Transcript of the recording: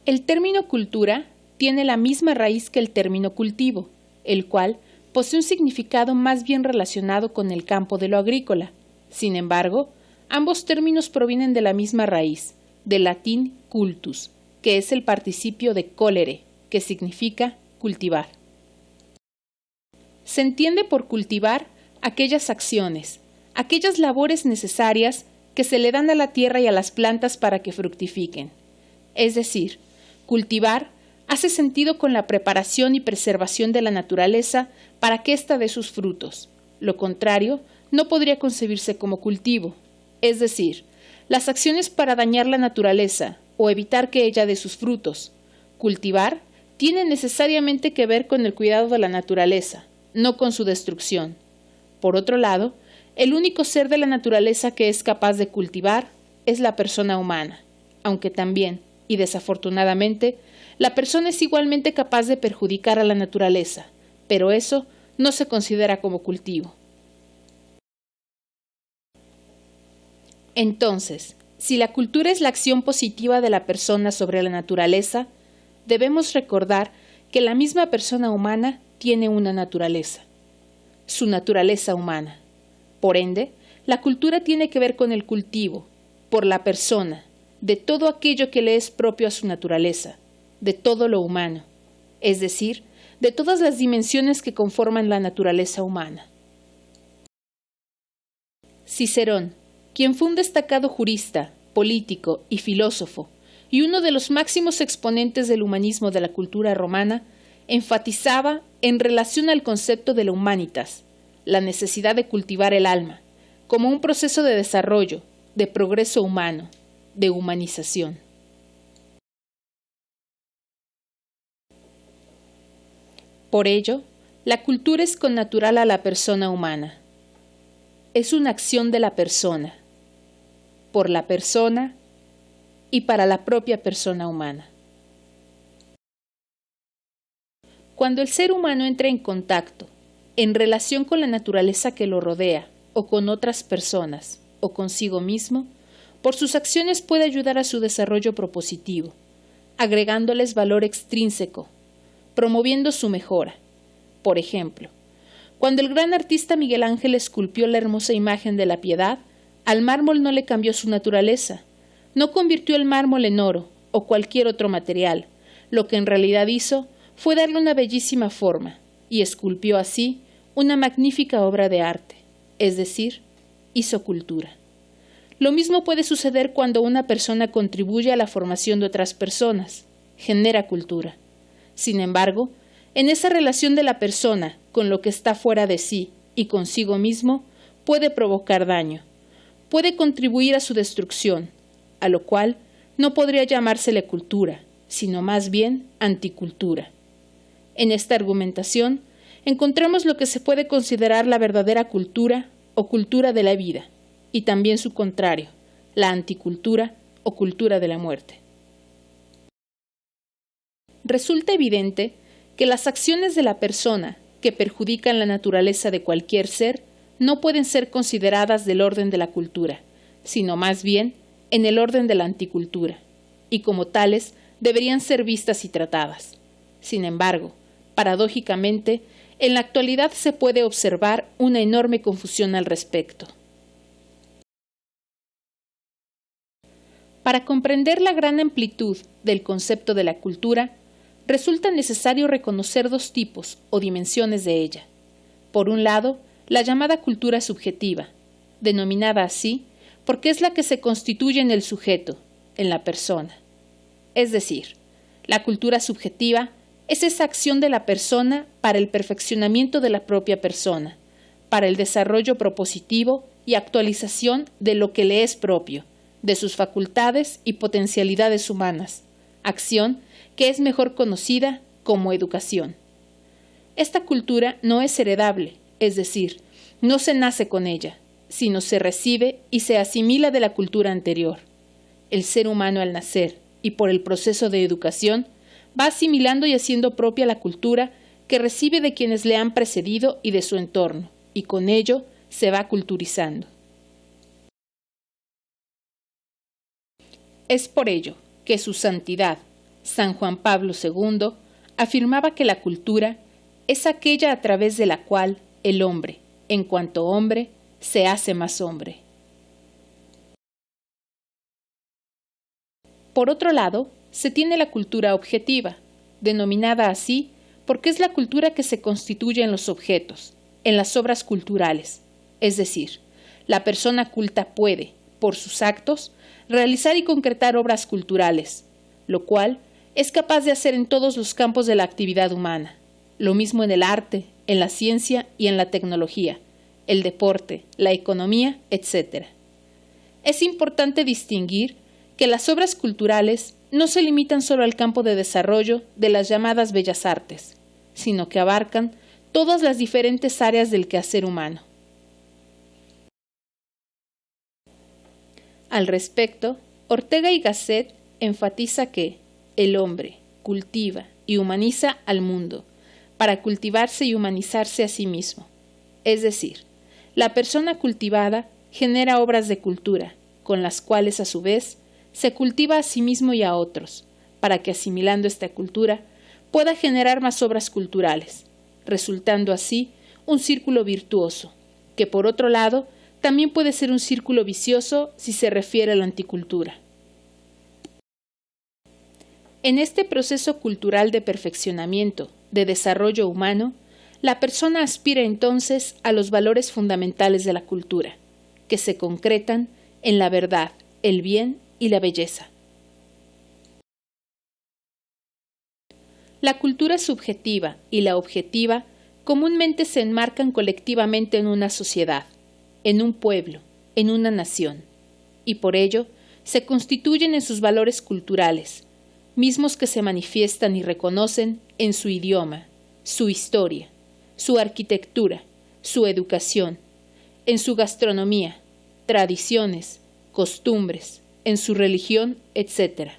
El término cultura tiene la misma raíz que el término cultivo, el cual posee un significado más bien relacionado con el campo de lo agrícola. Sin embargo, ambos términos provienen de la misma raíz, del latín cultus, que es el participio de colere, que significa cultivar. Se entiende por cultivar aquellas acciones, aquellas labores necesarias que se le dan a la tierra y a las plantas para que fructifiquen. Es decir, cultivar hace sentido con la preparación y preservación de la naturaleza para que ésta dé sus frutos. Lo contrario, no podría concebirse como cultivo. Es decir, las acciones para dañar la naturaleza o evitar que ella dé sus frutos. Cultivar tiene necesariamente que ver con el cuidado de la naturaleza, no con su destrucción. Por otro lado, el único ser de la naturaleza que es capaz de cultivar es la persona humana, aunque también, y desafortunadamente, la persona es igualmente capaz de perjudicar a la naturaleza, pero eso no se considera como cultivo. Entonces, si la cultura es la acción positiva de la persona sobre la naturaleza, debemos recordar que la misma persona humana tiene una naturaleza, su naturaleza humana. Por ende, la cultura tiene que ver con el cultivo, por la persona, de todo aquello que le es propio a su naturaleza, de todo lo humano, es decir, de todas las dimensiones que conforman la naturaleza humana. Cicerón, quien fue un destacado jurista, político y filósofo, y uno de los máximos exponentes del humanismo de la cultura romana, enfatizaba, en relación al concepto de la humanitas, la necesidad de cultivar el alma, como un proceso de desarrollo, de progreso humano, de humanización. Por ello, la cultura es connatural a la persona humana. Es una acción de la persona, por la persona y para la propia persona humana. Cuando el ser humano entra en contacto, en relación con la naturaleza que lo rodea, o con otras personas, o consigo mismo, por sus acciones puede ayudar a su desarrollo propositivo, agregándoles valor extrínseco, promoviendo su mejora. Por ejemplo, cuando el gran artista Miguel Ángel esculpió la hermosa imagen de la Piedad, al mármol no le cambió su naturaleza, no convirtió el mármol en oro o cualquier otro material, lo que en realidad hizo fue darle una bellísima forma y esculpió así una magnífica obra de arte, es decir, hizo cultura. Lo mismo puede suceder cuando una persona contribuye a la formación de otras personas, genera cultura. Sin embargo, en esa relación de la persona con lo que está fuera de sí y consigo mismo, puede provocar daño, puede contribuir a su destrucción, a lo cual no podría llamársele cultura, sino más bien anticultura. En esta argumentación encontramos lo que se puede considerar la verdadera cultura o cultura de la vida, y también su contrario, la anticultura o cultura de la muerte. Resulta evidente que las acciones de la persona que perjudican la naturaleza de cualquier ser no pueden ser consideradas del orden de la cultura, sino más bien en el orden de la anticultura, y como tales deberían ser vistas y tratadas. Sin embargo, paradójicamente, en la actualidad se puede observar una enorme confusión al respecto. Para comprender la gran amplitud del concepto de la cultura, resulta necesario reconocer dos tipos o dimensiones de ella. Por un lado, la llamada cultura subjetiva, denominada así porque es la que se constituye en el sujeto, en la persona. Es decir, la cultura subjetiva es esa acción de la persona para el perfeccionamiento de la propia persona, para el desarrollo propositivo y actualización de lo que le es propio, de sus facultades y potencialidades humanas, acción que es mejor conocida como educación. Esta cultura no es heredable, es decir, no se nace con ella, sino se recibe y se asimila de la cultura anterior. El ser humano al nacer y por el proceso de educación va asimilando y haciendo propia la cultura que recibe de quienes le han precedido y de su entorno, y con ello se va culturizando. Es por ello que su santidad, San Juan Pablo II afirmaba que la cultura es aquella a través de la cual el hombre, en cuanto hombre, se hace más hombre. Por otro lado, se tiene la cultura objetiva, denominada así porque es la cultura que se constituye en los objetos, en las obras culturales, es decir, la persona culta puede, por sus actos, realizar y concretar obras culturales, lo cual es capaz de hacer en todos los campos de la actividad humana, lo mismo en el arte, en la ciencia y en la tecnología, el deporte, la economía, etc. Es importante distinguir que las obras culturales no se limitan solo al campo de desarrollo de las llamadas bellas artes, sino que abarcan todas las diferentes áreas del quehacer humano. Al respecto, Ortega y Gasset enfatiza que el hombre cultiva y humaniza al mundo para cultivarse y humanizarse a sí mismo. Es decir, la persona cultivada genera obras de cultura, con las cuales a su vez se cultiva a sí mismo y a otros, para que asimilando esta cultura pueda generar más obras culturales, resultando así un círculo virtuoso, que por otro lado también puede ser un círculo vicioso si se refiere a la anticultura. En este proceso cultural de perfeccionamiento, de desarrollo humano, la persona aspira entonces a los valores fundamentales de la cultura, que se concretan en la verdad, el bien y la belleza. La cultura subjetiva y la objetiva comúnmente se enmarcan colectivamente en una sociedad, en un pueblo, en una nación, y por ello se constituyen en sus valores culturales, mismos que se manifiestan y reconocen en su idioma, su historia, su arquitectura, su educación, en su gastronomía, tradiciones, costumbres, en su religión, etc.